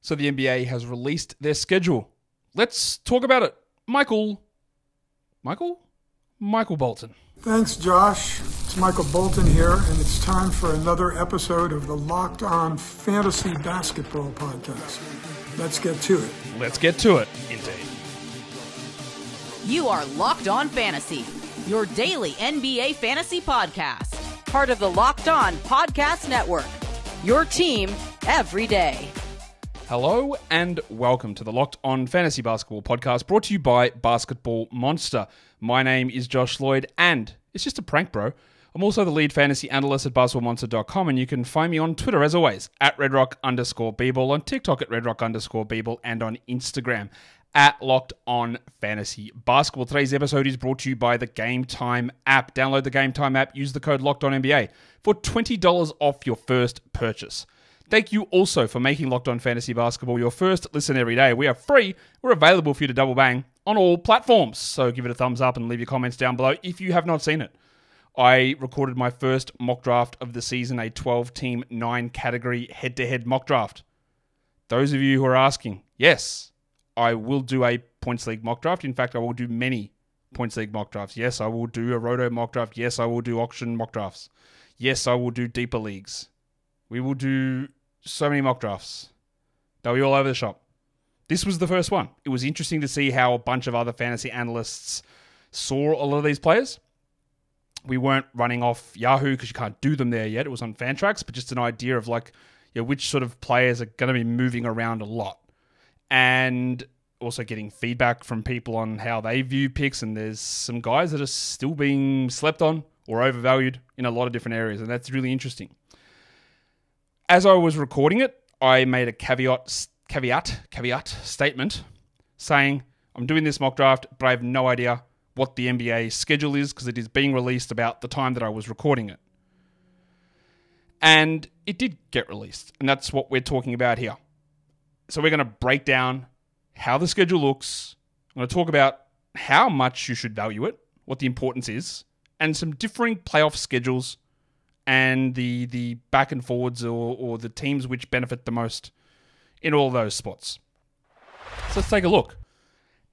So the NBA has released their schedule. Let's talk about it. Michael Bolton. Thanks, Josh. It's Michael Bolton here, and it's time for another episode of the Locked On Fantasy Basketball Podcast. Let's get to it. Let's get to it, indeed. You are Locked On Fantasy, your daily NBA fantasy podcast. Part of the Locked On Podcast Network, your team every day. Hello and welcome to the Locked On Fantasy Basketball Podcast, brought to you by Basketball Monster. My name is Josh Lloyd, and it's just a prank, bro. I'm also the lead fantasy analyst at basketballmonster.com, and you can find me on Twitter, as always, at redrock_bball, on TikTok at redrock_bball, and on Instagram at Locked On Fantasy Basketball. Today's episode is brought to you by the Game Time app. Download the Game Time app, use the code LOCKEDONNBA for $20 off your first purchase. Thank you also for making Locked On Fantasy Basketball your first listen every day. We are free. We're available for you to double bang on all platforms. So give it a thumbs up and leave your comments down below if you have not seen it. I recorded my first mock draft of the season, a 12-team, 9-category head-to-head mock draft. Those of you who are asking, yes, I will do a points league mock draft. In fact, I will do many points league mock drafts. Yes, I will do a roto mock draft. Yes, I will do auction mock drafts. Yes, I will do deeper leagues. We will do so many mock drafts. They'll be all over the shop. This was the first one. It was interesting to see how a bunch of other fantasy analysts saw a lot of these players. We weren't running off Yahoo because you can't do them there yet. It was on Fantrax, but just an idea of which sort of players are going to be moving around a lot. And also getting feedback from people on how they view picks. And there's some guys that are still being slept on or overvalued in a lot of different areas. And that's really interesting. As I was recording it, I made a caveat statement saying, I'm doing this mock draft, but I have no idea what the NBA schedule is because it is being released about the time that I was recording it. And it did get released, and that's what we're talking about here. So we're going to break down how the schedule looks. I'm going to talk about how much you should value it, what the importance is, and some differing playoff schedules and the back and forwards or the teams which benefit the most in all those spots. So let's take a look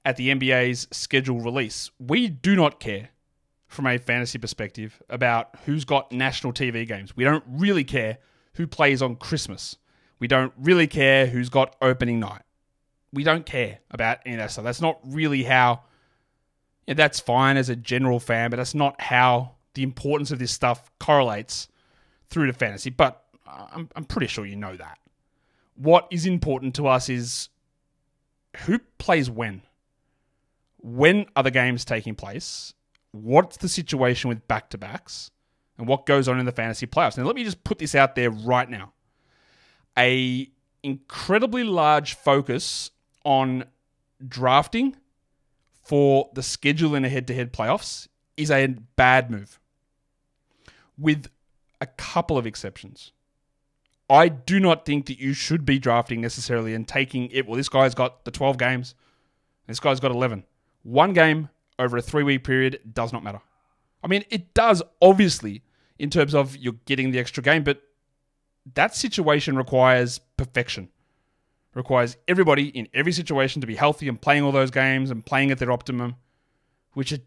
at the NBA's schedule release. We do not care from a fantasy perspective about who's got national TV games. We don't really care who plays on Christmas. We don't really care who's got opening night. We don't care about any of that stuff. That's not really how... that's fine as a general fan, but that's not how the importance of this stuff correlates through to fantasy. But I'm pretty sure you know that. What is important to us is who plays when. When are the games taking place? What's the situation with back-to-backs? And what goes on in the fantasy playoffs? Now, let me just put this out there right now. A incredibly large focus on drafting for the schedule in a head-to-head playoffs is a bad move, with a couple of exceptions. I do not think that you should be drafting necessarily and taking it. Well, this guy's got the 12 games. This guy's got 11. One game over a 3-week period does not matter. I mean, it does, obviously, in terms of you're getting the extra game, but that situation requires perfection. Requires everybody in every situation to be healthy and playing all those games and playing at their optimum,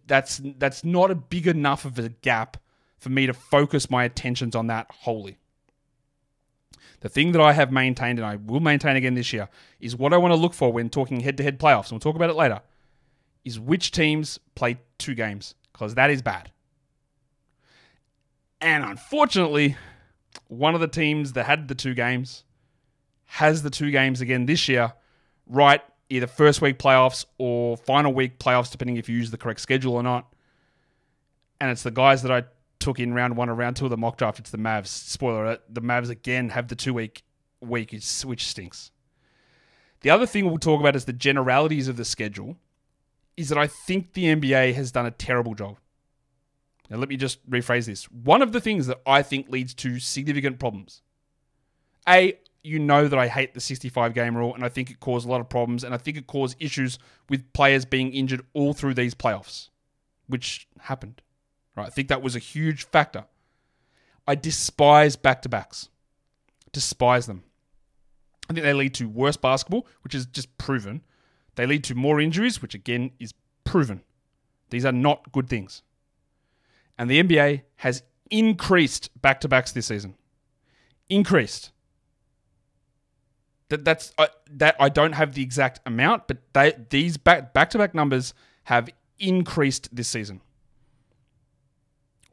that's not a big enough of a gap for me to focus my attentions on that wholly. The thing that I have maintained, and I will maintain again this year, is what I want to look for when talking head-to-head playoffs, and we'll talk about it later, is which teams play 2 games, because that is bad. And unfortunately, one of the teams that had the 2 games has the 2 games again this year, right? Either first week playoffs or final week playoffs, depending if you use the correct schedule or not. And it's the guys that I took in round 1 or round 2 of the mock draft. It's the Mavs. Spoiler alert, the Mavs again have the 2-week week, which stinks. The other thing we'll talk about is the generalities of the schedule, is that I think the NBA has done a terrible job. Now, let me just rephrase this. One of the things that I think leads to significant problems. You know that I hate the 65-game rule, and I think it caused a lot of problems, and I think it caused issues with players being injured all through these playoffs, which happened. Right? I think that was a huge factor. I despise back-to-backs. Despise them. I think they lead to worse basketball, which is just proven. They lead to more injuries, which again is proven. These are not good things. And the NBA has increased back-to-backs this season. Increased. That I don't have the exact amount, but these back-to-back numbers have increased this season,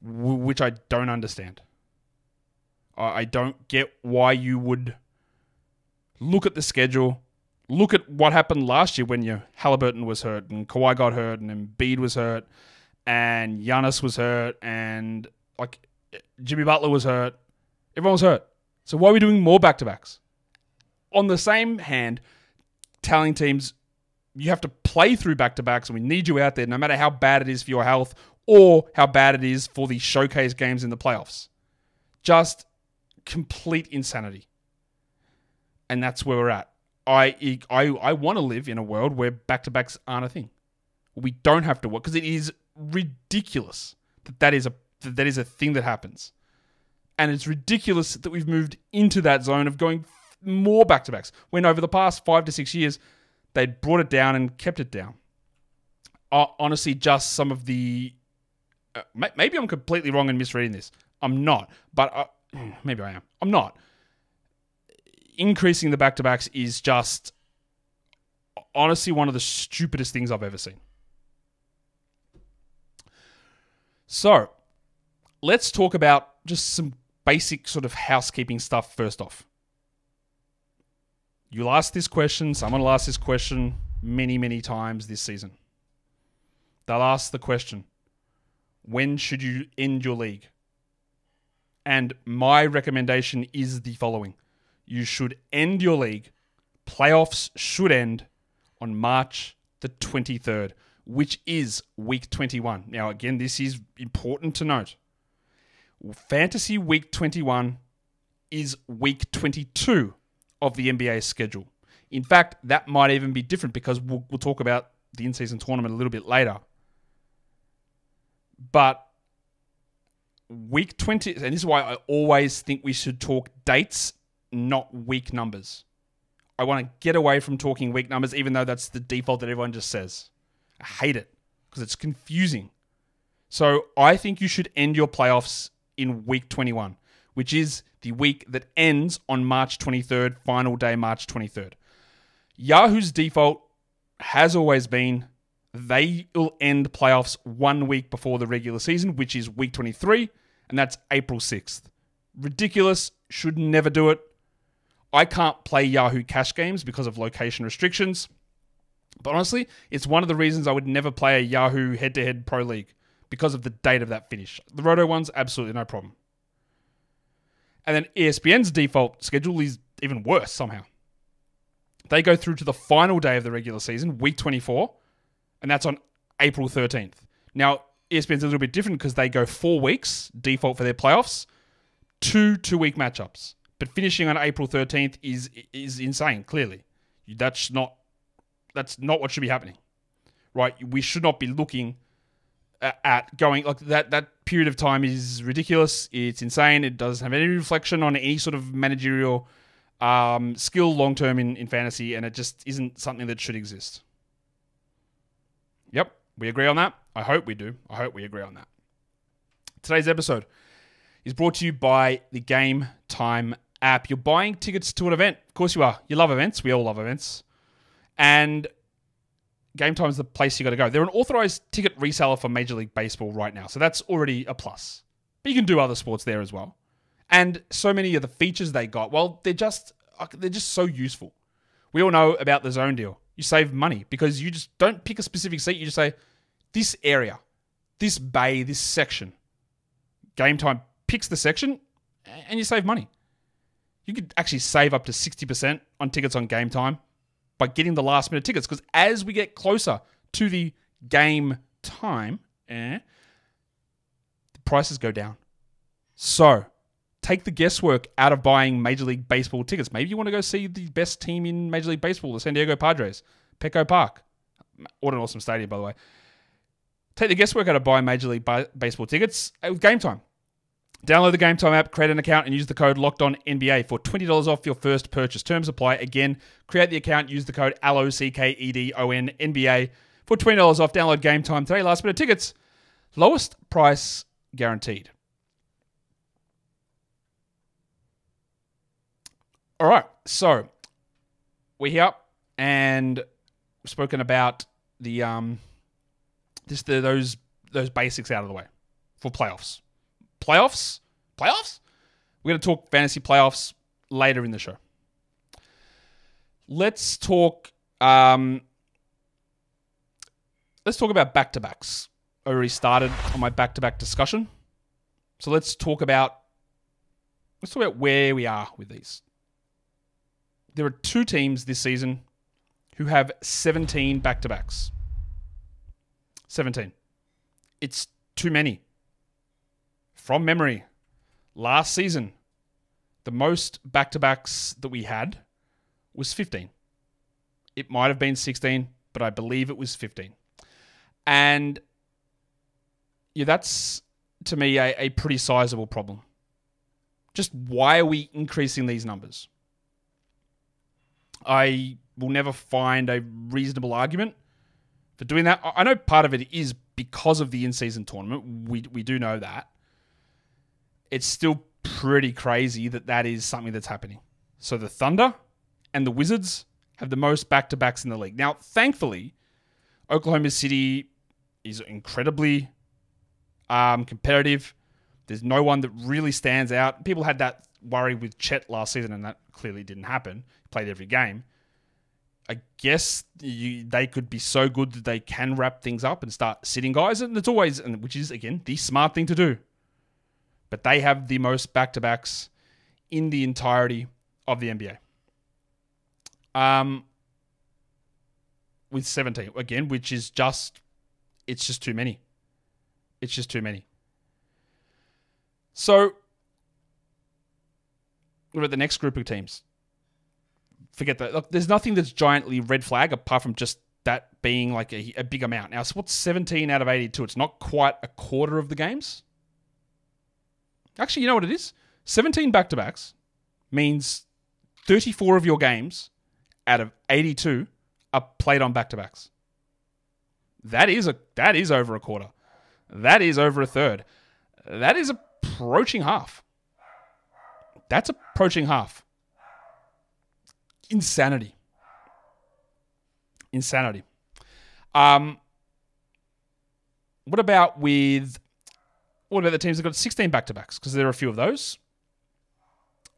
which I don't understand. I don't get why you would look at the schedule, look at what happened last year when Halliburton was hurt and Kawhi got hurt and Embiid was hurt and Giannis was hurt and Jimmy Butler was hurt. Everyone was hurt. So why are we doing more back-to-backs? On the same hand, telling teams you have to play through back-to-backs and we need you out there no matter how bad it is for your health or how bad it is for the showcase games in the playoffs. Just complete insanity. And that's where we're at. I want to live in a world where back-to-backs aren't a thing. We don't have to work because it is ridiculous that is a thing that happens. And it's ridiculous that we've moved into that zone of going more back-to-backs when over the past 5 to 6 years, they'd brought it down and kept it down. Honestly, just some of the... maybe I'm completely wrong in misreading this. I'm not. But maybe I am. I'm not. Increasing the back-to-backs is just honestly one of the stupidest things I've ever seen. So, let's talk about just some basic sort of housekeeping stuff first off. You'll ask this question, someone will ask this question many, many times this season. They'll ask the question, when should you end your league? And my recommendation is the following. You should end your league. Playoffs should end on March the 23rd, which is week 21. Now, again, this is important to note. Fantasy week 21 is week 22 of the NBA schedule. In fact, that might even be different because we'll talk about the in-season tournament a little bit later. But week 20, and this is why I always think we should talk dates, not week numbers. I want to get away from talking week numbers, even though that's the default that everyone just says. I hate it because it's confusing. So I think you should end your playoffs in week 21, which is the week that ends on March 23rd, final day, March 23rd. Yahoo's default has always been they will end playoffs 1 week before the regular season, which is week 23, and that's April 6th. Ridiculous. Should never do it. I can't play Yahoo cash games because of location restrictions. But honestly, it's one of the reasons I would never play a Yahoo head-to-head Pro League because of the date of that finish. The Roto ones, absolutely no problem. And then ESPN's default schedule is even worse somehow. They go through to the final day of the regular season, week 24, and that's on April 13th. Now, ESPN's a little bit different because they go 4 weeks, default for their playoffs, 2 2-week matchups. But finishing on April 13th is insane, clearly. That's not what should be happening, right? We should not be looking at going like that. That period of time is ridiculous. It's insane. It doesn't have any reflection on any sort of managerial skill long-term in fantasy, and it just isn't something that should exist. Yep, we agree on that. I hope we do. I hope we agree on that. Today's episode is brought to you by the Game Time app. You're buying tickets to an event. Of course you are. You love events. We all love events. And Game Time is the place you got to go. They're an authorized ticket reseller for Major League Baseball right now, so that's already a plus. But you can do other sports there as well. And so many of the features they got, well, they're just so useful. We all know about the zone deal. You save money because you just don't pick a specific seat. You just say, this area, this bay, this section. Game Time picks the section and you save money. You could actually save up to 60% on tickets on Game Time by getting the last minute tickets, because as we get closer to the game time, the prices go down. So take the guesswork out of buying Major League Baseball tickets. Maybe you want to go see the best team in Major League Baseball, the San Diego Padres, Petco Park. What an awesome stadium, by the way. Take the guesswork out of buying Major League Baseball tickets with Game Time. Download the Game Time app, create an account, and use the code LOCKEDONNBA for $20 off your first purchase. Terms apply. Again, create the account, use the code LOCKEDONNBA for $20 off. Download Game Time today. Last minute tickets. Lowest price guaranteed. All right, so we're here and we've spoken about the those basics out of the way for playoffs. Playoffs? We're going to talk fantasy playoffs later in the show. Let's talk about back-to-backs. I already started on my back-to-back discussion. So let's talk about where we are with these. There are 2 teams this season who have 17 back-to-backs. 17. It's too many. From memory, last season, the most back-to-backs that we had was 15. It might have been 16, but I believe it was 15. And yeah, that's, to me, a pretty sizable problem. Just why are we increasing these numbers? I will never find a reasonable argument for doing that. I know part of it is because of the in-season tournament. We do know that. It's still pretty crazy that is something that's happening. So the Thunder and the Wizards have the most back-to-backs in the league. Now, thankfully, Oklahoma City is incredibly competitive. There's no one that really stands out. People had that worry with Chet last season, and that clearly didn't happen. He played every game. I guess they could be so good that they can wrap things up and start sitting guys, and it's always, which is, again, the smart thing to do. But they have the most back-to-backs in the entirety of the NBA. With 17, again, which is it's just too many. It's just too many. So, what about the next group of teams? Forget that. Look, there's nothing that's giantly red flag apart from just that being like a big amount. Now, so what's 17 out of 82? It's not quite a quarter of the games. Actually, you know what it is? 17 back-to-backs means 34 of your games out of 82 are played on back-to-backs. That is over a quarter. That is over a third. That is approaching half. That's approaching half. Insanity. What about the teams that got 16 back-to-backs? Because there are a few of those.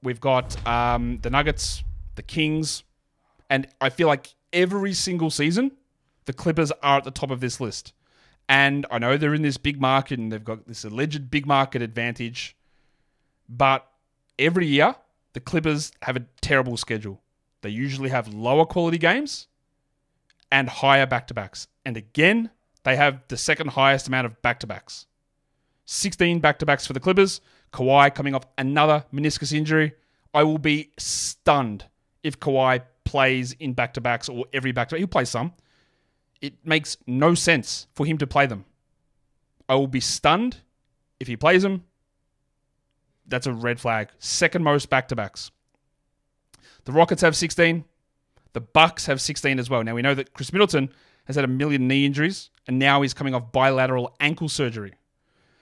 We've got the Nuggets, the Kings, and I feel like every single season, the Clippers are at the top of this list. And I know they're in this big market and they've got this alleged big market advantage. But every year, the Clippers have a terrible schedule. They usually have lower quality games and higher back-to-backs. And again, they have the second highest amount of back-to-backs. 16 back-to-backs for the Clippers. Kawhi coming off another meniscus injury. I will be stunned if Kawhi plays in back-to-backs or every back-to-back. He'll play some. It makes no sense for him to play them. I will be stunned if he plays them. That's a red flag. Second most back-to-backs. The Rockets have 16. The Bucks have 16 as well. Now, we know that Chris Middleton has had a million knee injuries, and now he's coming off bilateral ankle surgery.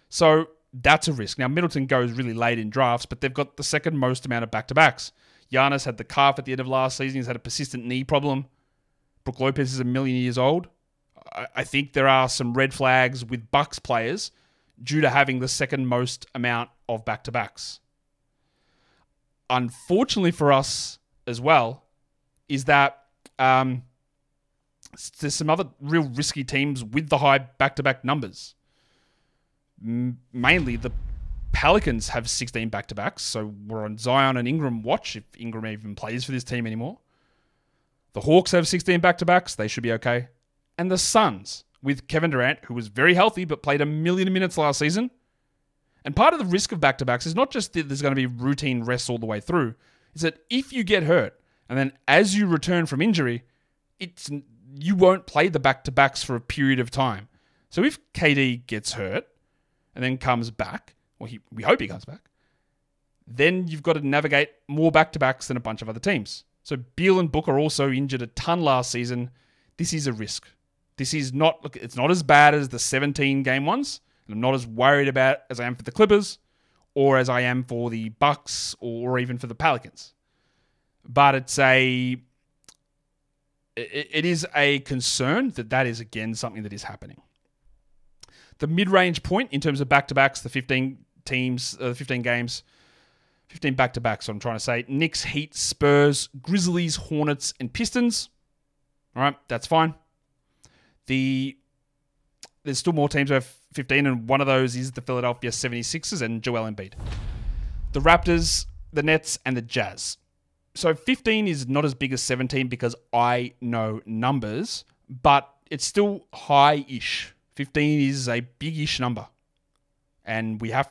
So that's a risk. Now, Middleton goes really late in drafts, but they've got the second most amount of back-to-backs. Giannis had the calf at the end of last season. He's had a persistent knee problem. Brook Lopez is a million years old. I think there are some red flags with Bucks players due to having the second most amount of back-to-backs. Unfortunately for us as well, is that there's some other real risky teams with the high back-to-back numbers. Mainly the Pelicans have 16 back-to-backs, so we're on Zion and Ingram watch if Ingram even plays for this team anymore. The Hawks have 16 back-to-backs. They should be okay. And the Suns, with Kevin Durant, who was very healthy but played a million minutes last season. And part of the risk of back-to-backs is not just that there's going to be routine rests all the way through. Is that if you get hurt, and then as you return from injury, you won't play the back-to-backs for a period of time. So if KD gets hurt and then comes back, we hope he comes back, then you've got to navigate more back-to-backs than a bunch of other teams. So Beal and Book are also injured a ton last season. This is a risk. This is not, look, it's not as bad as the 17-game ones, and I'm not as worried about as I am for the Clippers or as I am for the Bucks or even for the Pelicans. But it is a concern that is, again, something that is happening. The mid-range point in terms of back-to-backs, the 15 games, 15 back-to-backs, I'm trying to say. Knicks, Heat, Spurs, Grizzlies, Hornets, and Pistons. All right, that's fine. There's still more teams who have 15, and one of those is the Philadelphia 76ers and Joel Embiid. The Raptors, the Nets, and the Jazz. So 15 is not as big as 17 because I know numbers, but it's still high-ish. 15 is a big-ish number. And we have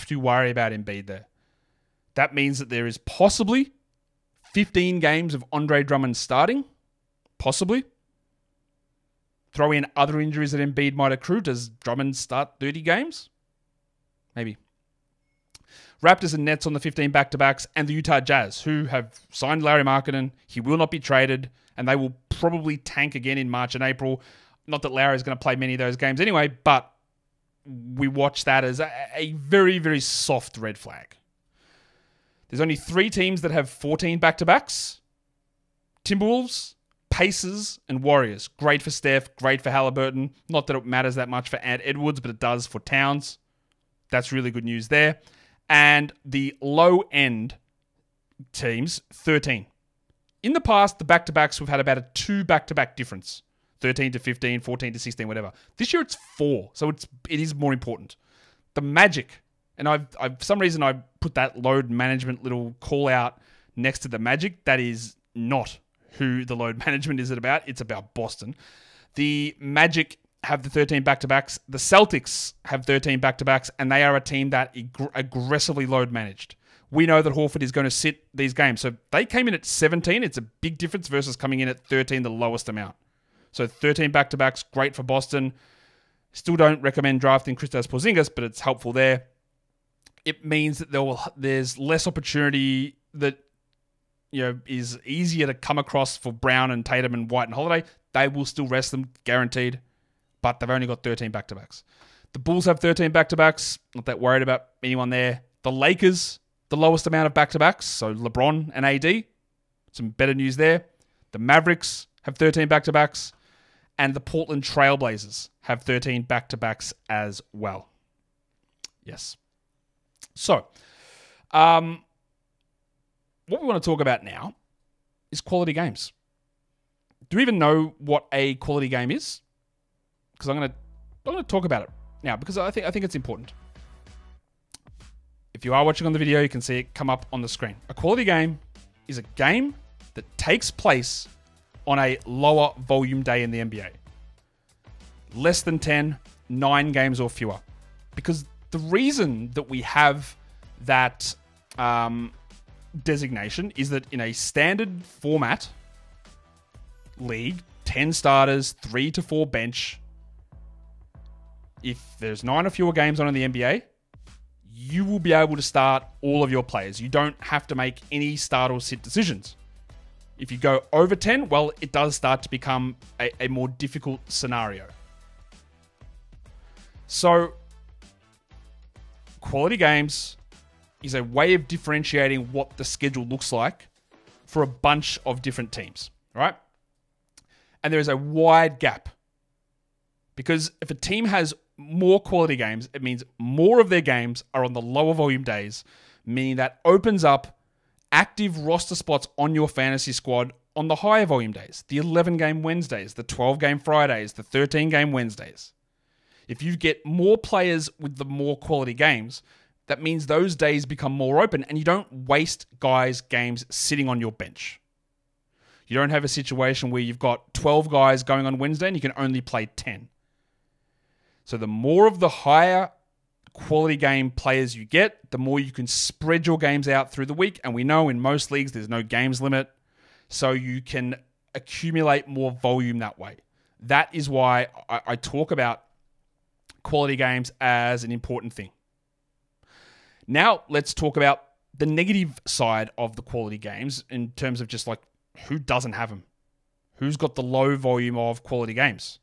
to worry about Embiid there. That means that there is possibly 15 games of Andre Drummond starting. Possibly. Throw in other injuries that Embiid might accrue. Does Drummond start 30 games? Maybe. Raptors and Nets on the 15 back-to-backs, and the Utah Jazz, who have signed Larry Markkinen. He will not be traded, and they will probably tank again in March and April. Not that Larry's going to play many of those games anyway, but we watch that as a very, very soft red flag. There's only 3 teams that have 14 back-to-backs. Timberwolves, Pacers, and Warriors. Great for Steph, great for Halliburton. Not that it matters that much for Ant Edwards, but it does for Towns. That's really good news there. And the low-end teams, 13. In the past, the back-to-backs, we've had about a 2 back-to-back difference. 13 to 15, 14 to 16, whatever. This year it's 4, so it is more important. The Magic, and I've for some reason I put that load management little call out next to the Magic. That is not who the load management is about. It's about Boston. The Magic have the 13 back-to-backs. The Celtics have 13 back-to-backs, and they are a team that aggressively load managed. We know that Horford is going to sit these games. So they came in at 17. It's a big difference versus coming in at 13, the lowest amount. So 13 back-to-backs, great for Boston. Still don't recommend drafting Kristaps Porzingis, but it's helpful there. It means that there's less opportunity that is easier to come across for Brown and Tatum and White and Holiday. They will still rest them, guaranteed, but they've only got 13 back-to-backs. The Bulls have 13 back-to-backs. Not that worried about anyone there. The Lakers, the lowest amount of back-to-backs, so LeBron and AD. Some better news there. The Mavericks have 13 back-to-backs. And the Portland Trailblazers have 13 back-to-backs as well. Yes. So, what we want to talk about now is quality games. Do you even know what a quality game is? Because I'm going to talk about it now because I think it's important. If you are watching on the video, you can see it come up on the screen. A quality game is a game that takes place on a lower volume day in the NBA. Less than 10, 9 games or fewer. Because the reason that we have that designation is that in a standard format league, 10 starters, 3 to 4 bench, if there's 9 or fewer games on in the NBA, you will be able to start all of your players. You don't have to make any start or sit decisions. If you go over 10, well, it does start to become a more difficult scenario. So, quality games is a way of differentiating what the schedule looks like for a bunch of different teams, right? And there is a wide gap. Because if a team has more quality games, it means more of their games are on the lower volume days, meaning that opens up active roster spots on your fantasy squad on the higher volume days, the 11-game Wednesdays, the 12-game Fridays, the 13-game Wednesdays. If you get more players with the more quality games, that means those days become more open and you don't waste guys' games sitting on your bench. You don't have a situation where you've got 12 guys going on Wednesday and you can only play 10. So the more of the higher quality game players you get, the more you can spread your games out through the week. And we know in most leagues there's no games limit, so you can accumulate more volume that way. That is why I talk about quality games as an important thing. Now let's talk about the negative side of the quality games in terms of just like who doesn't have them. Who's got the low volume of quality games?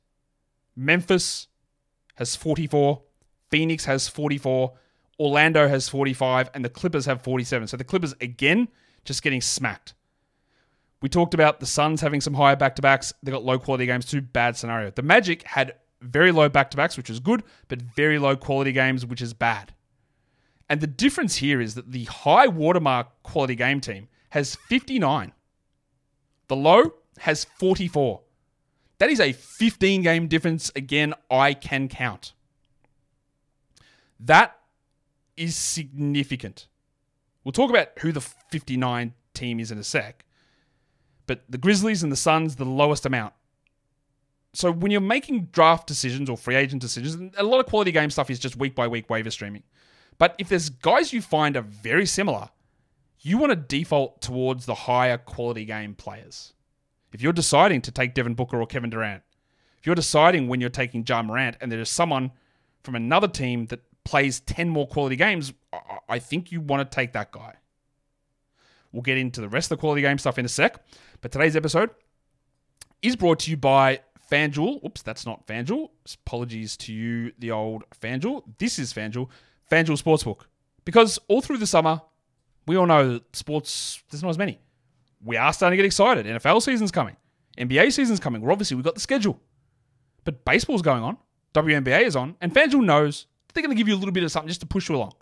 Memphis has 44. Phoenix has 44. Orlando has 45. And the Clippers have 47. So the Clippers, again, just getting smacked. We talked about the Suns having some higher back-to-backs. They got low quality games too. Bad scenario. The Magic had very low back-to-backs, which is good, but very low quality games, which is bad. And the difference here is that the high watermark quality game team has 59. The low has 44. That is a 15-game difference. Again, I can count. That is significant. We'll talk about who the 59 team is in a sec. But the Grizzlies and the Suns, the lowest amount. So when you're making draft decisions or free agent decisions, a lot of quality game stuff is just week by week waiver streaming. But if there's guys you find are very similar, you want to default towards the higher quality game players. If you're deciding to take Devin Booker or Kevin Durant, if you're deciding when you're taking Ja Morant and there's someone from another team that plays 10 more quality games, I think you want to take that guy. We'll get into the rest of the quality game stuff in a sec. But today's episode is brought to you by FanDuel. Oops, that's not FanDuel. Apologies to you, the old FanDuel. This is FanDuel. FanDuel Sportsbook. Because all through the summer, we all know that sports, there's not as many. We are starting to get excited. NFL season's coming. NBA season's coming. We've got the schedule. But baseball's going on. WNBA is on. And FanDuel knows they're going to give you a little bit of something just to push you along.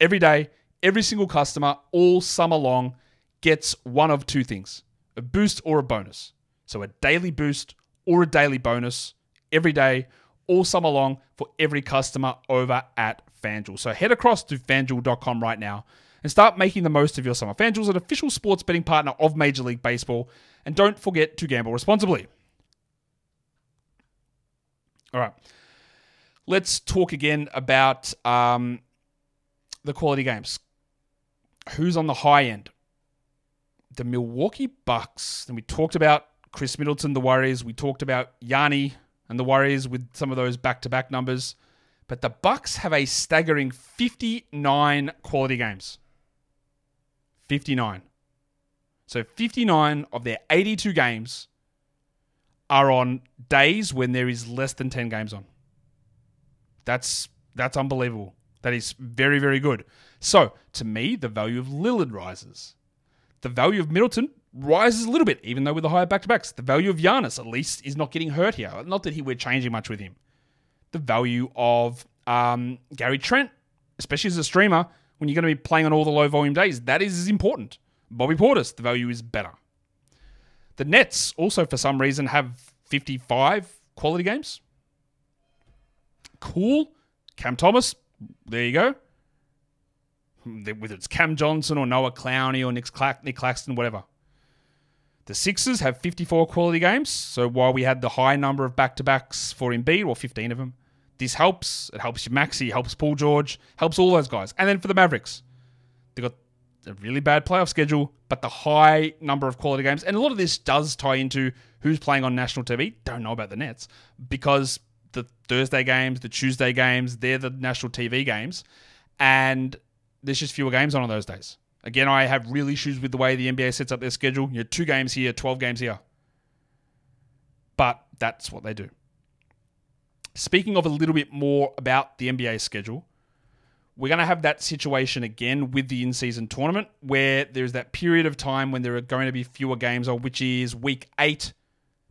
Every day, every single customer, all summer long, gets one of two things. A boost or a bonus. So a daily boost or a daily bonus every day, all summer long for every customer over at FanDuel. So head across to FanDuel.com right now and start making the most of your summer. FanDuel is an official sports betting partner of Major League Baseball. And don't forget to gamble responsibly. All right. Let's talk again about the quality games. Who's on the high end? The Milwaukee Bucks. And we talked about Chris Middleton, the Warriors. We talked about Yanni and the Warriors with some of those back-to-back numbers. But the Bucks have a staggering 59 quality games. 59. So 59 of their 82 games are on days when there is less than 10 games on. That's unbelievable. That is very, very good. So, to me, the value of Lillard rises. The value of Middleton rises a little bit, even though with the higher back-to-backs. The value of Giannis, at least, is not getting hurt here. Not that we're changing much with him. The value of Gary Trent, especially as a streamer, when you're going to be playing on all the low-volume days, that is important. Bobby Portis, the value is better. The Nets also, for some reason, have 55 quality games. Cool. Cam Thomas, there you go. Whether it's Cam Johnson or Noah Clowney or Nick Claxton, whatever. The Sixers have 54 quality games. So while we had the high number of back-to-backs for Embiid, or 15 of them, this helps. It helps you Maxey, helps Paul George, helps all those guys. And then for the Mavericks, they've got a really bad playoff schedule, but the high number of quality games. And a lot of this does tie into who's playing on national TV. Don't know about the Nets because the Thursday games, the Tuesday games, they're the national TV games. And there's just fewer games on those days. Again, I have real issues with the way the NBA sets up their schedule. 2 games here, 12 games here. But that's what they do. Speaking of a little bit more about the NBA schedule, we're going to have that situation again with the in-season tournament where there's that period of time when there are going to be fewer games on, which is week 8,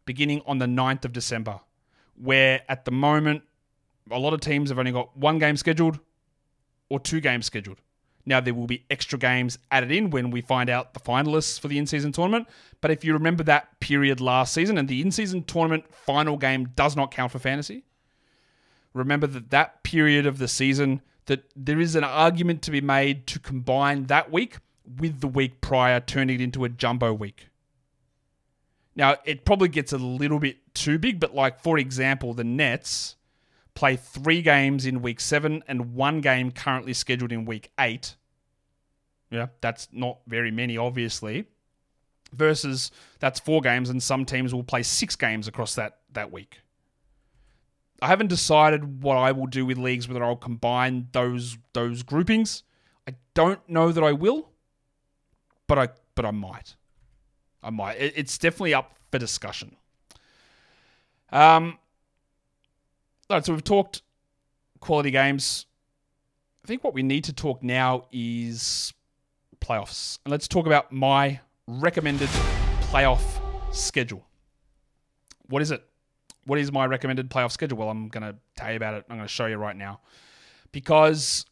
beginning on the 9th of December, where at the moment, a lot of teams have only got 1 game scheduled or 2 games scheduled. Now, there will be extra games added in when we find out the finalists for the in-season tournament. But if you remember that period last season, and the in-season tournament final game does not count for fantasy, remember that period of the season, that there is an argument to be made to combine that week with the week prior, turning it into a jumbo week. Now, it probably gets a little bit too big, but like, for example, the Nets play 3 games in week 7 and 1 game currently scheduled in week 8. Yeah, that's not very many, obviously. Versus that's 4 games, and some teams will play 6 games across that week. I haven't decided what I will do with leagues, whether I'll combine those groupings. I don't know that I will, but I might. I might. It's definitely up for discussion. All right, so we've talked quality games. I think what we need to talk now is playoffs. And let's talk about my recommended playoff schedule. What is it? What is my recommended playoff schedule? Well, I'm going to tell you about it. I'm going to show you right now. Because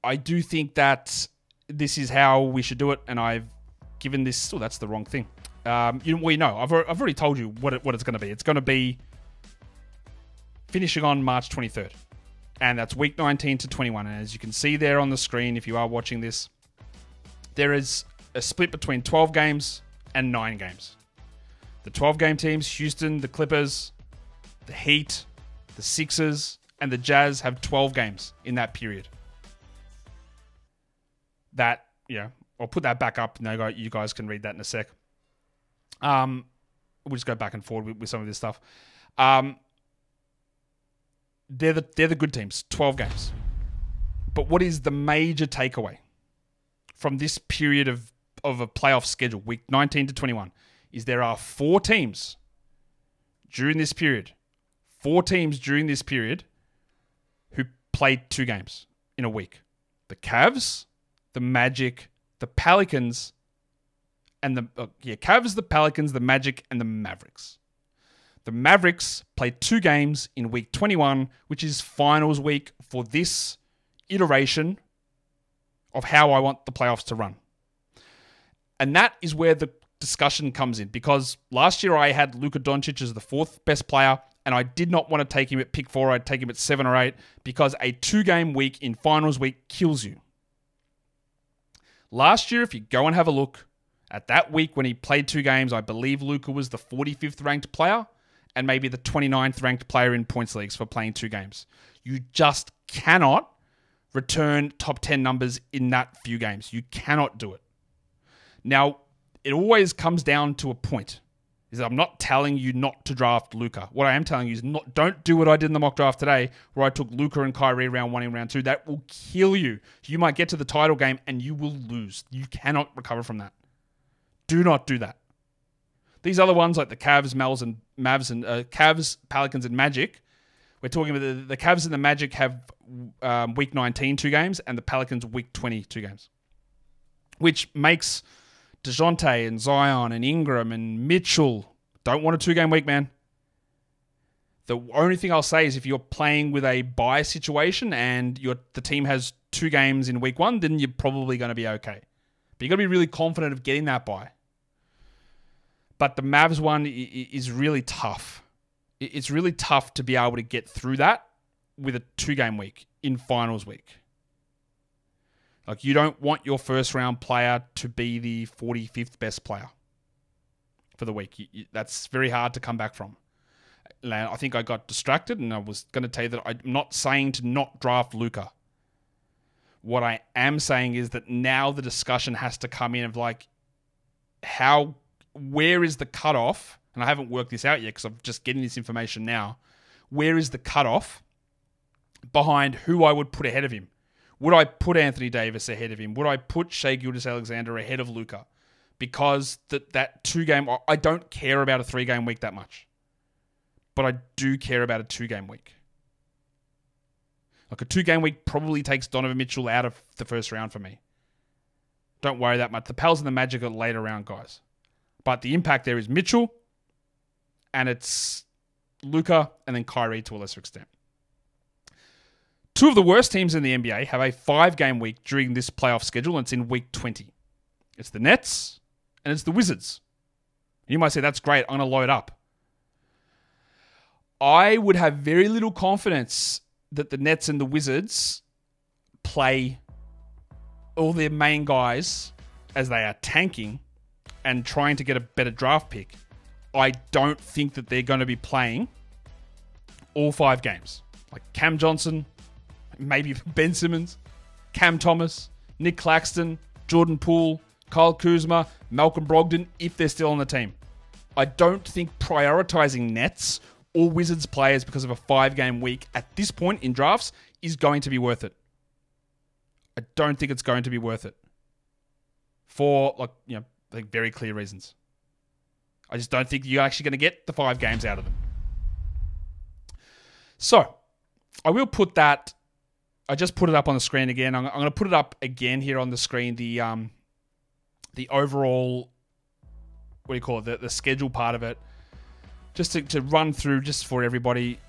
I do think that this is how we should do it, and I've given this... Oh, that's the wrong thing. I've already told you what it's going to be. It's going to be finishing on March 23rd. And that's week 19 to 21. And as you can see there on the screen, if you are watching this, there is a split between 12 games and 9 games. The 12-game teams, Houston, the Clippers, the Heat, the Sixers, and the Jazz have 12 games in that period. That, I'll put that back up. No, you guys can read that in a sec. We'll just go back and forward with some of this stuff. They're the good teams, 12 games. But what is the major takeaway from this period of a playoff schedule, week 19 to 21, is there are 4 teams during this period, who played 2 games in a week. The Cavs, the Magic, the Pelicans, and Cavs, the Pelicans, the Magic, and the Mavericks. The Mavericks played 2 games in week 21, which is finals week for this iteration of how I want the playoffs to run. And that is where the discussion comes in, because last year I had Luka Doncic as the 4th best player, and I did not want to take him at pick 4. I'd take him at 7 or 8 because a 2-game week in finals week kills you. Last year, if you go and have a look at that week when he played 2 games, I believe Luka was the 45th ranked player and maybe the 29th ranked player in points leagues for playing 2 games. You just cannot return top 10 numbers in that few games. You cannot do it. Now, it always comes down to a point. Is that I'm not telling you not to draft Luka. What I am telling you is don't do what I did in the mock draft today, where I took Luka and Kyrie round 1 and round 2. That will kill you. You might get to the title game and you will lose. You cannot recover from that. Do not do that. These other ones like the Cavs, Cavs, Pelicans, and Magic. We're talking about the Cavs and the Magic have week 19 2 games, and the Pelicans week 20 2 games, which makes DeJounte and Zion and Ingram and Mitchell don't want a 2-game week, man. The only thing I'll say is if you're playing with a bye situation and the team has 2 games in week 1, then you're probably going to be okay. But you've got to be really confident of getting that bye. But the Mavs one is really tough. It's really tough to be able to get through that with a 2-game week in finals week. Like, you don't want your first-round player to be the 45th best player for the week. That's very hard to come back from. I think I got distracted, and I was going to tell you that I'm not saying to not draft Luka. What I am saying is that now the discussion has to come in of like, where is the cutoff? And I haven't worked this out yet because I'm just getting this information now. Where is the cutoff behind who I would put ahead of him? Would I put Anthony Davis ahead of him? Would I put Shai Gilgeous-Alexander ahead of Luka? Because that 2-game... I don't care about a 3-game week that much. But I do care about a 2-game week. Like, a 2-game week probably takes Donovan Mitchell out of the first round for me. Don't worry that much. The Pels and the Magic are later round guys. But the impact there is Mitchell, and it's Luka, and then Kyrie to a lesser extent. 2 of the worst teams in the NBA have a 5-game week during this playoff schedule, and it's in week 20. It's the Nets, and it's the Wizards. You might say, that's great, I'm going to load up. I would have very little confidence that the Nets and the Wizards play all their main guys as they are tanking and trying to get a better draft pick. I don't think that they're going to be playing all 5 games. Like Cam Johnson, maybe Ben Simmons, Cam Thomas, Nick Claxton, Jordan Poole, Kyle Kuzma, Malcolm Brogdon, if they're still on the team. I don't think prioritizing Nets or Wizards players because of a 5-game week at this point in drafts is going to be worth it. I don't think it's going to be worth it. For, I think very clear reasons. I just don't think you're actually going to get the 5 games out of them. So, I will put that... I just put it up on the screen again. I'm going to put it up again here on the screen. The overall... What do you call it? The schedule part of it. Just to run through just for everybody,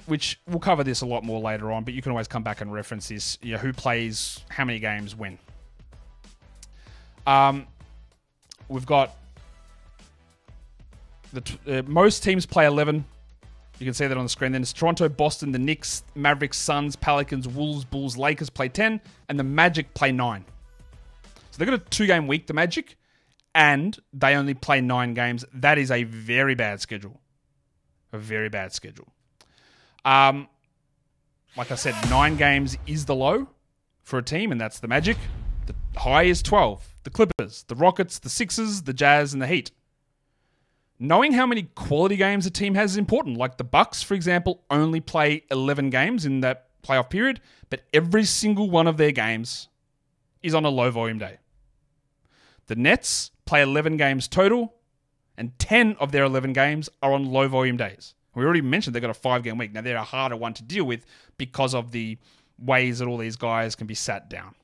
which we'll cover this a lot more later on, but you can always come back and reference this. Who plays how many games when. We've got most teams play 11. You can see that on the screen. Then it's Toronto, Boston, the Knicks, Mavericks, Suns, Pelicans, Wolves, Bulls, Lakers play 10, and the Magic play 9. So they've got a 2-game week, the Magic, and they only play 9 games. That is a very bad schedule. A very bad schedule. Like I said, 9 games is the low for a team, and that's the Magic. The high is 12. The Clippers, the Rockets, the Sixers, the Jazz, and the Heat. Knowing how many quality games a team has is important. Like the Bucks, for example, only play 11 games in that playoff period, but every single one of their games is on a low volume day. The Nets play 11 games total, and 10 of their 11 games are on low volume days. We already mentioned they've got a 5-game week. Now, they're a harder one to deal with because of the ways that all these guys can be sat down.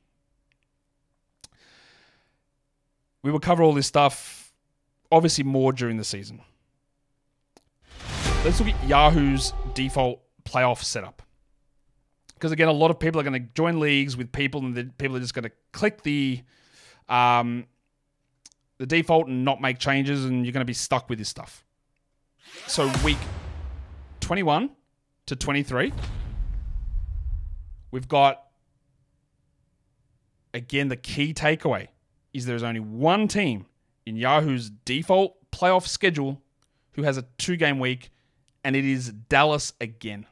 We will cover all this stuff, obviously more during the season. Let's look at Yahoo's default playoff setup. Because again, a lot of people are going to join leagues with people, and the people are just going to click the default and not make changes, and you're going to be stuck with this stuff. So week 21 to 23, we've got, again, the key takeaway is there's only one team in Yahoo's default playoff schedule who has a 2-game week, and it is Dallas again.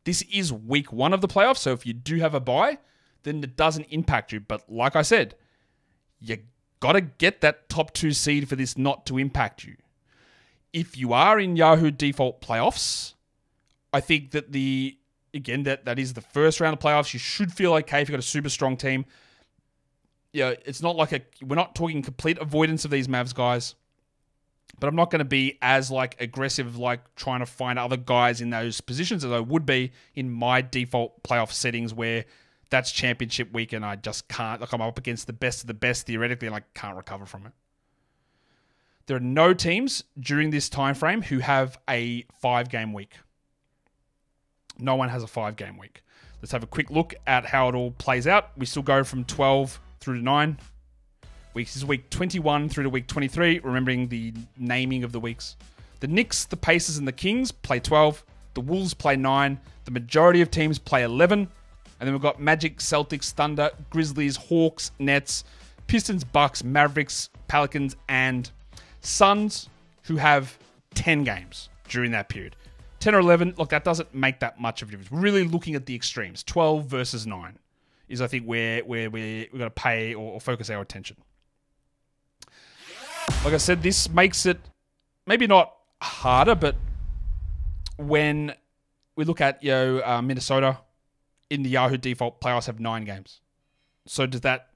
This is week 1 of the playoffs, so if you do have a bye, then it doesn't impact you. But like I said, you got to get that top 2 seed for this not to impact you. If you are in Yahoo default playoffs, I think that that is the first round of playoffs. You should feel okay if you've got a super strong team. It's not like we're not talking complete avoidance of these Mavs guys, but I'm not going to be as aggressive trying to find other guys in those positions as I would be in my default playoff settings where that's championship week and I just can't, I'm up against the best of the best theoretically and I can't recover from it. There are no teams during this time frame who have a 5-game week. No one has a 5-game week. Let's have a quick look at how it all plays out. We still go from 12 through to 9 weeks. This is week 21 through to week 23, remembering the naming of the weeks. The Knicks, the Pacers, and the Kings play 12. The Wolves play 9. The majority of teams play 11. And then we've got Magic, Celtics, Thunder, Grizzlies, Hawks, Nets, Pistons, Bucks, Mavericks, Pelicans, and Suns, who have 10 games during that period. 10 or 11, look, that doesn't make that much of a difference. We're really looking at the extremes. 12 versus 9 is, I think, where we've got to pay or focus our attention. Like I said, this makes it maybe not harder, but when we look at Minnesota in the Yahoo default playoffs have 9 games. So does that...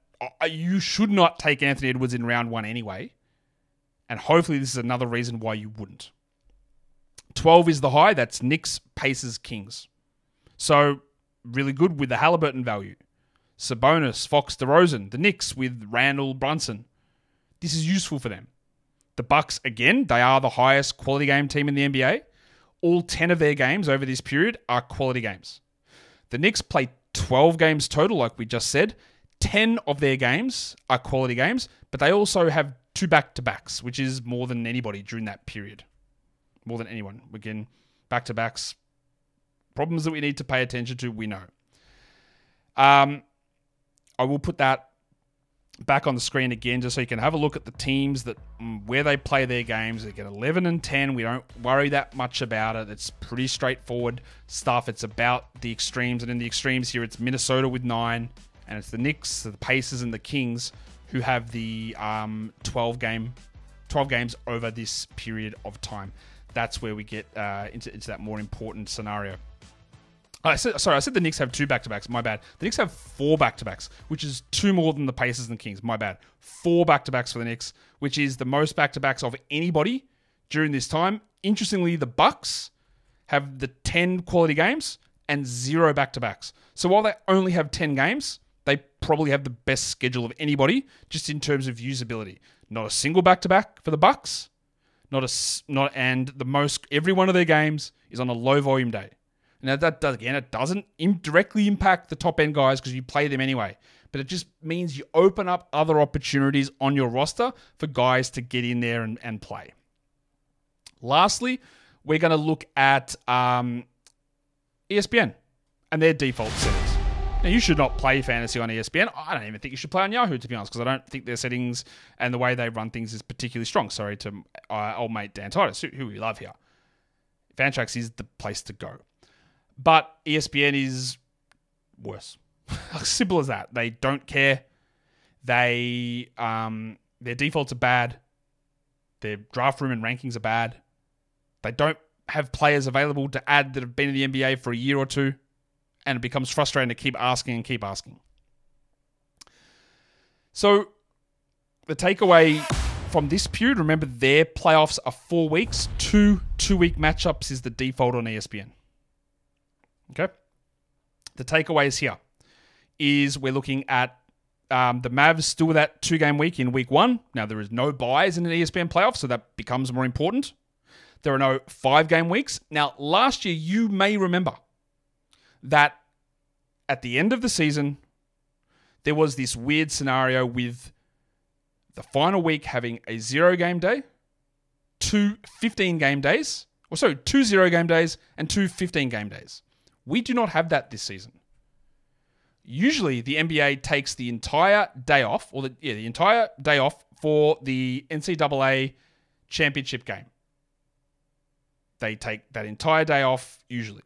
You should not take Anthony Edwards in round 1 anyway. And hopefully this is another reason why you wouldn't. 12 is the high. That's Knicks, Pacers, Kings. So really good with the Halliburton value. Sabonis, Fox, DeRozan. The Knicks with Randall, Brunson. This is useful for them. The Bucks, again, they are the highest quality game team in the NBA. All 10 of their games over this period are quality games. The Knicks play 12 games total, like we just said. 10 of their games are quality games, but they also have 2 back-to-backs, which is more than anybody during that period. More than anyone. Again, back-to-backs, problems that we need to pay attention to, we know. I will put that back on the screen again just so you can have a look at the teams that where they play their games. They get 11 and 10. We don't worry that much about it. It's pretty straightforward stuff. It's about the extremes, and in the extremes here, it's Minnesota with 9, and it's the Knicks, the Pacers, and the Kings who have the 12 games over this period of time. That's where we get into that more important scenario. I said the Knicks have 2 back-to-backs. My bad. The Knicks have 4 back-to-backs, which is 2 more than the Pacers and the Kings. My bad. 4 back-to-backs for the Knicks, which is the most back-to-backs of anybody during this time. Interestingly, the Bucks have the 10 quality games and 0 back-to-backs. So while they only have 10 games, they probably have the best schedule of anybody just in terms of usability. Not a single back-to-back for the Bucks. Every one of their games is on a low volume day. Now, it doesn't directly impact the top-end guys because you play them anyway. But it just means you open up other opportunities on your roster for guys to get in there and play. Lastly, we're going to look at ESPN and their default settings. Now, you should not play fantasy on ESPN. I don't even think you should play on Yahoo, to be honest, because I don't think their settings and the way they run things is particularly strong. Sorry to old mate Dan Titus, who we love here. Fantrax is the place to go. But ESPN is worse. Simple as that. They don't care. Their defaults are bad. Their draft room and rankings are bad. They don't have players available to add that have been in the NBA for a year or two. And it becomes frustrating to keep asking and keep asking. So the takeaway from this period, remember their playoffs are 4 weeks. 2 2-week matchups is the default on ESPN. Okay. The takeaways here is we're looking at the Mavs still with that 2-game week in week 1. Now, there is no buys in an ESPN playoff, so that becomes more important. There are no 5-game weeks. Now, last year, you may remember that at the end of the season, there was this weird scenario with the final week having a 0-game day, 2 15-game days, 2 0-game days, and 2 15-game days. We do not have that this season. Usually, the NBA takes the entire day off, the entire day off for the NCAA championship game. They take that entire day off, usually.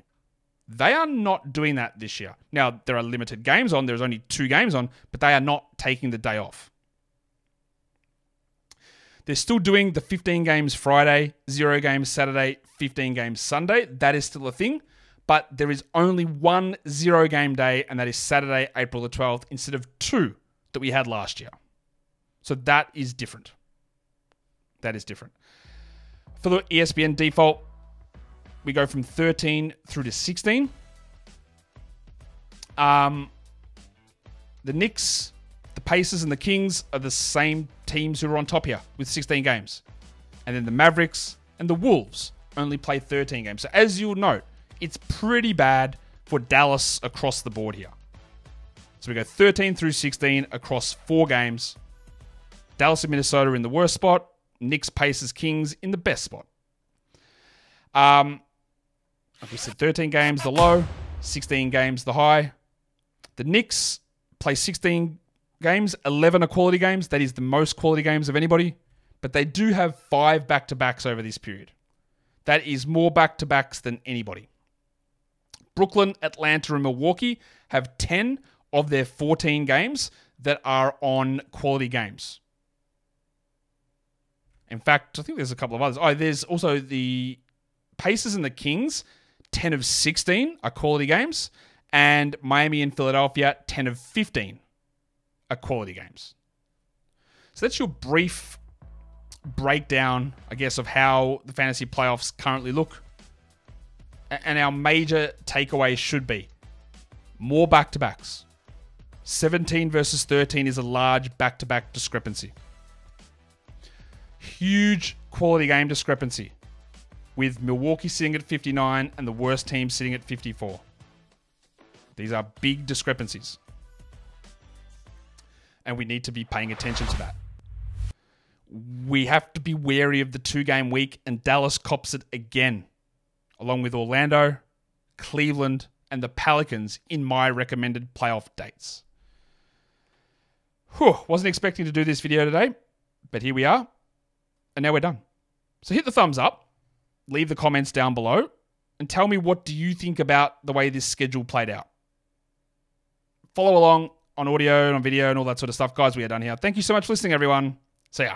They are not doing that this year. Now, there are limited games on. There's only 2 games on, but they are not taking the day off. They're still doing the 15 games Friday, 0 games Saturday, 15 games Sunday. That is still a thing. But there is only 1 0-game day, and that is Saturday, April the 12th, instead of 2 that we had last year. So that is different. That is different. For the ESPN default, we go from 13 through to 16. The Knicks, the Pacers, and the Kings are the same teams who are on top here with 16 games. And then the Mavericks and the Wolves only play 13 games. So as you'll note, it's pretty bad for Dallas across the board here. So we go 13 through 16 across 4 games. Dallas and Minnesota in the worst spot. Knicks, Pacers, Kings in the best spot. Like we said, 13 games the low, 16 games the high. The Knicks play 16 games, 11 are quality games. That is the most quality games of anybody. But they do have 5 back-to-backs over this period. That is more back-to-backs than anybody. Brooklyn, Atlanta, and Milwaukee have 10 of their 14 games that are on quality games. In fact, I think there's a couple of others. There's also the Pacers and the Kings, 10 of 16 are quality games. And Miami and Philadelphia, 10 of 15 are quality games. So that's your brief breakdown, I guess, of how the fantasy playoffs currently look. And our major takeaway should be more back-to-backs. 17 versus 13 is a large back-to-back discrepancy. Huge quality game discrepancy with Milwaukee sitting at 59 and the worst team sitting at 54. These are big discrepancies. And we need to be paying attention to that. We have to be wary of the 2-game week, and Dallas cops it again, along with Orlando, Cleveland, and the Pelicans in my recommended playoff dates. Wasn't expecting to do this video today, but here we are, and now we're done. So hit the thumbs up, leave the comments down below, and tell me what do you think about the way this schedule played out. Follow along on audio and on video and all that sort of stuff. Guys, we are done here. Thank you so much for listening, everyone. See ya.